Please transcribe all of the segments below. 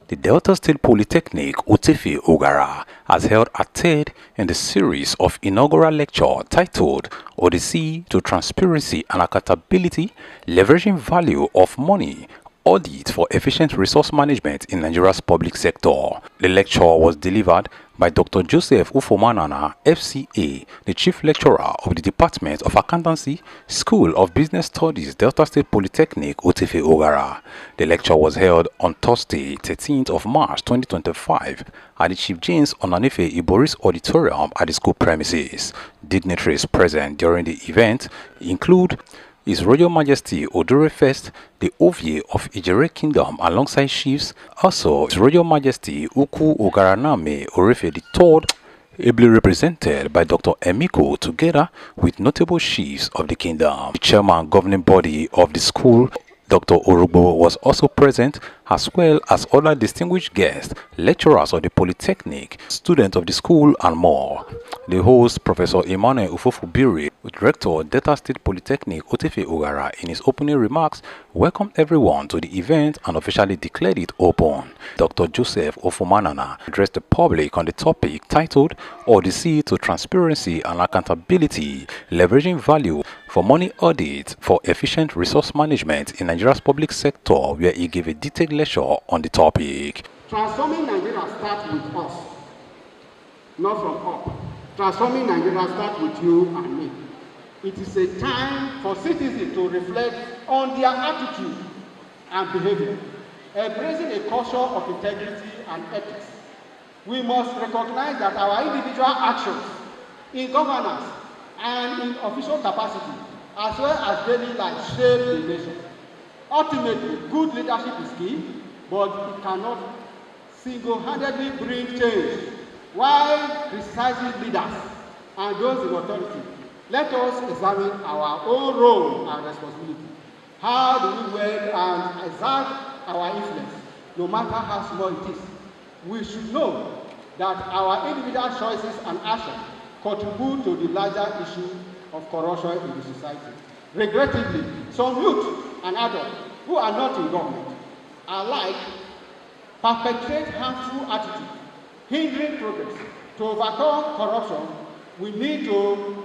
The Delta State Polytechnic Otefe-Oghara has held a third in the series of inaugural lecture titled Odyssey to Transparency and Accountability, Leveraging Value of Money, Audit for Efficient Resource Management in Nigeria's Public Sector. The lecture was delivered by Dr. Joseph Ufomanana, FCA, the Chief Lecturer of the Department of Accountancy, School of Business Studies, Delta State Polytechnic Otefe-Oghara. The lecture was held on Thursday, 13th of March 2025 at the Chief James Onanefe Iboris Auditorium at the school premises. Dignitaries present during the event include His Royal Majesty Odore First, the Ovie of Ijere Kingdom alongside chiefs, also His Royal Majesty Uku Ogaraname Orefe III, ably represented by Dr. Emiko, together with notable chiefs of the kingdom. The chairman governing body of the school, Dr. Orugbo, was also present, as well as other distinguished guests, lecturers of the Polytechnic, students of the school, and more. The host, Professor Prof Biri, Rector, Delta State Polytechnic Otefe-Oghara, in his opening remarks, welcomed everyone to the event and officially declared it open. Dr. Joseph Ufomanana addressed the public on the topic titled Odyssey to Transparency and Accountability, Leveraging Value for Money Audit for Efficient Resource Management in Nigeria's Public Sector, where he gave a detailed lecture on the topic. Transforming Nigeria starts with us, not from up. Transforming Nigeria starts with you and me. It is a time for citizens to reflect on their attitude and behavior, embracing a culture of integrity and ethics. We must recognize that our individual actions in governance and in official capacity, as well as daily life, shape the nation. Ultimately, good leadership is key, but it cannot single-handedly bring change. While criticizing leaders and those in authority, let us examine our own role and responsibility. How do we work and exert our influence, no matter how small it is? We should know that our individual choices and actions contribute to the larger issue of corruption in the society. Regrettably, some youth and adults who are not in government alike perpetrate harmful attitudes, hindering progress. To overcome corruption, we need to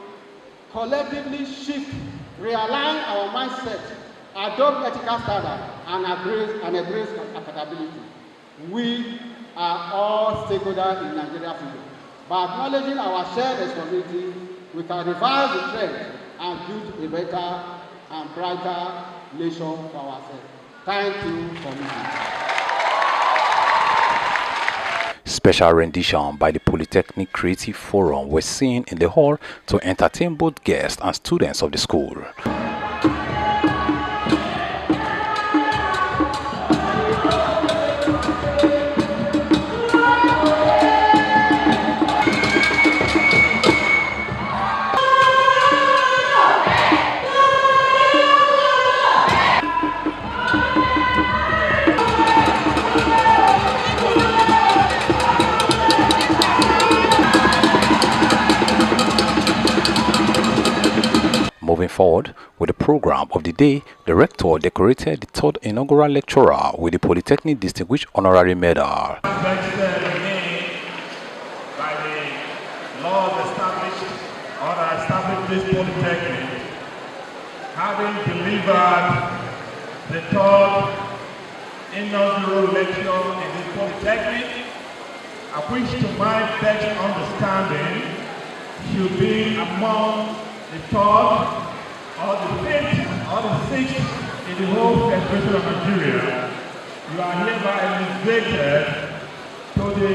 collectively shift, realign our mindset, adopt ethical standards, and embrace accountability. We are all stakeholders in Nigeria's future. By acknowledging our shared responsibility, we can reverse the trend and build a better and brighter nation for ourselves. Thank you for listening. Special rendition by the Polytechnic Creative Forum was seen in the hall to entertain both guests and students of the school. Moving forward with the program of the day, the Rector decorated the third inaugural lecturer with the Polytechnic Distinguished Honorary Medal. Vested in me by the laws established or established this Polytechnic, having delivered the third inaugural lecture in this Polytechnic, I wish to my best understanding should be among the third or the fifth or the sixth in the whole Federation of Nigeria. You are hereby elevated to the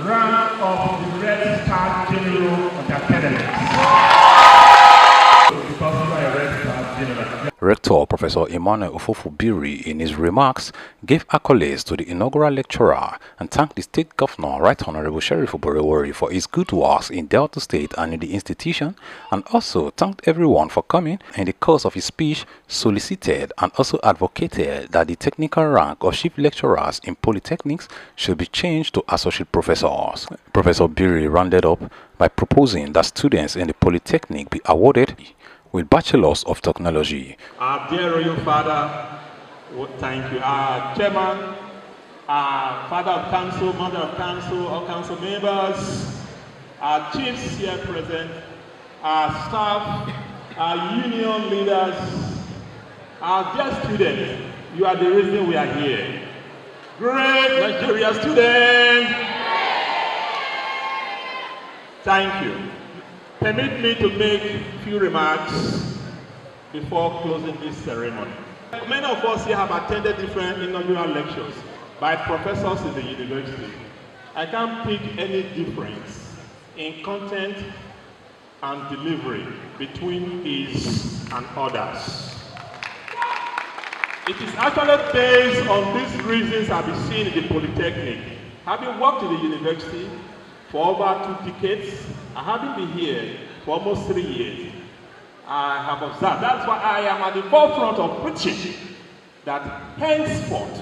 rank of the Red Star General of the Academy. Because you are a Red Star General. Rector Professor Prof Biri, in his remarks, gave accolades to the inaugural lecturer and thanked the State Governor, Right Honorable Sheriff Oborewori, for his good works in Delta State and in the institution, and also thanked everyone for coming. In the course of his speech, solicited and also advocated that the technical rank of chief lecturers in polytechnics should be changed to associate professors. Professor Biri rounded up by proposing that students in the Polytechnic be awarded with Bachelors of Technology. Our dear Royal Father, thank you. Our Chairman, our father of council, mother of council, all council members, our chiefs here present, our staff, our union leaders, our dear students. You are the reason we are here. Great Nigeria students! Thank you. Permit me to make a few remarks before closing this ceremony. Many of us here have attended different inaugural lectures by professors in the university. I can't pick any difference in content and delivery between his and others. It is actually based on these reasons I've been seeing in the Polytechnic. Having worked in the university for over 2 decades, I haven't been here for almost 3 years. I have observed. That's why I am at the forefront of preaching that henceforth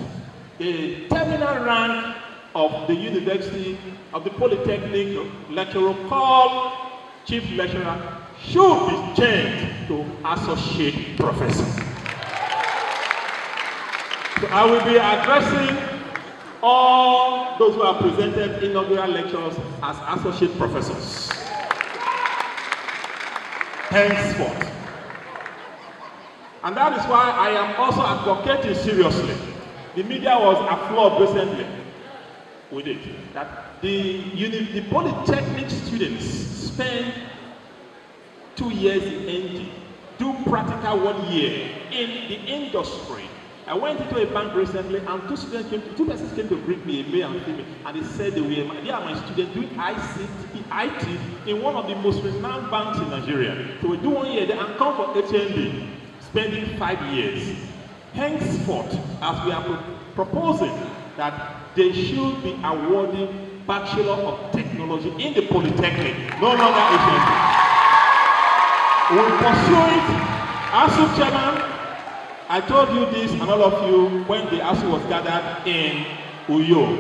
the terminal rank of the university, of the Polytechnic lecturer called chief lecturer should be changed to associate professor. So I will be addressing all those who have presented inaugural lectures as associate professors. Henceforth. And that is why I am also advocating seriously. The media was afloat recently with it, that the Polytechnic students spend 2 years in ND, do practical 1 year in the industry. I went into a bank recently and two persons came to greet me, a male and female, and they said they are my students doing IT in one of the most renowned banks in Nigeria. So we do 1 year there and come for HND, spending 5 years. Henceforth, as we are proposing that they should be awarding Bachelor of Technology in the Polytechnic, no longer HND. We will pursue it. ASU chairman, I told you this and all of you when the ASU was gathered in Uyo.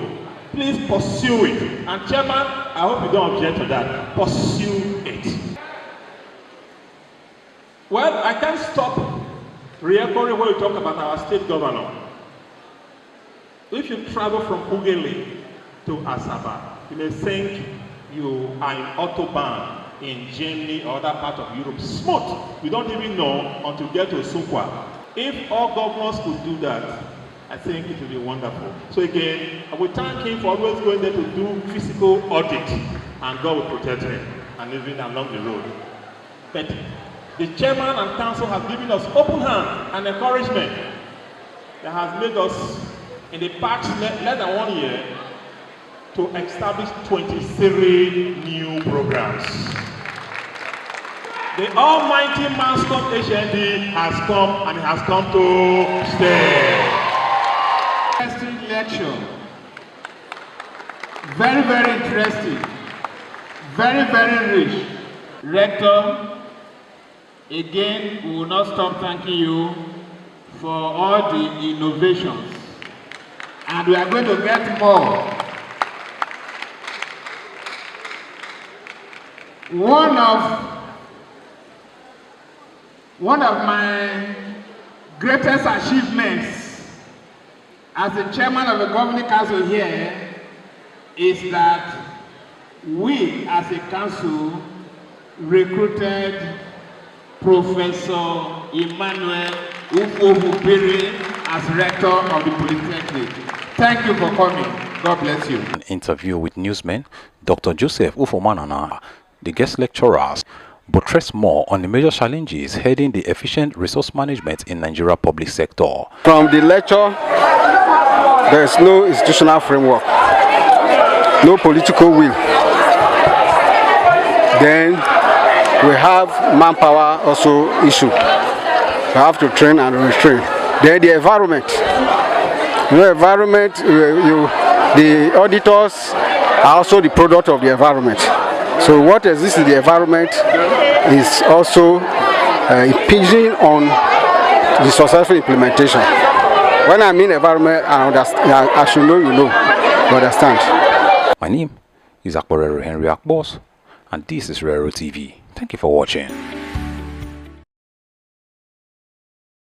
Please pursue it. And chairman, I hope you don't object to that. Pursue it. Well, I can't stop reoccurring when we talk about our state governor. If you travel from Ughelli to Asaba, you may think you are in Autobahn in Germany or other part of Europe. Smooth. You don't even know until you get to Sukwa. If all governors could do that, I think it would be wonderful. So again, I will thank him for always going there to do physical audit, and God will protect him and even along the road. But the chairman and council have given us open hand and encouragement that has made us, in the past less than 1 year, to establish 23 new programs. The almighty mascot HND has come, and it has come to stay. Interesting lecture. Very, very interesting. Very, very rich. Rector, again, we will not stop thanking you for all the innovations. And we are going to get more. One of my greatest achievements as the chairman of the governing council here is that we as a council recruited Professor Prof Biri as rector of the Polytechnic. Thank you for coming. God bless you. An interview with newsman Dr. Joseph Ufomanana, the guest lecturers, buttress more on the major challenges heading the efficient resource management in Nigeria public sector. From the lecture, there is no institutional framework, no political will. Then we have manpower also issue. We have to train and retrain. Then the environment. You know, environment, the auditors are also the product of the environment. So what exists in the environment is also impinging on the successful implementation. When I mean environment, I understand. I should know you know. You understand. My name is Rero Henry Akbos, and this is Rero TV. Thank you for watching.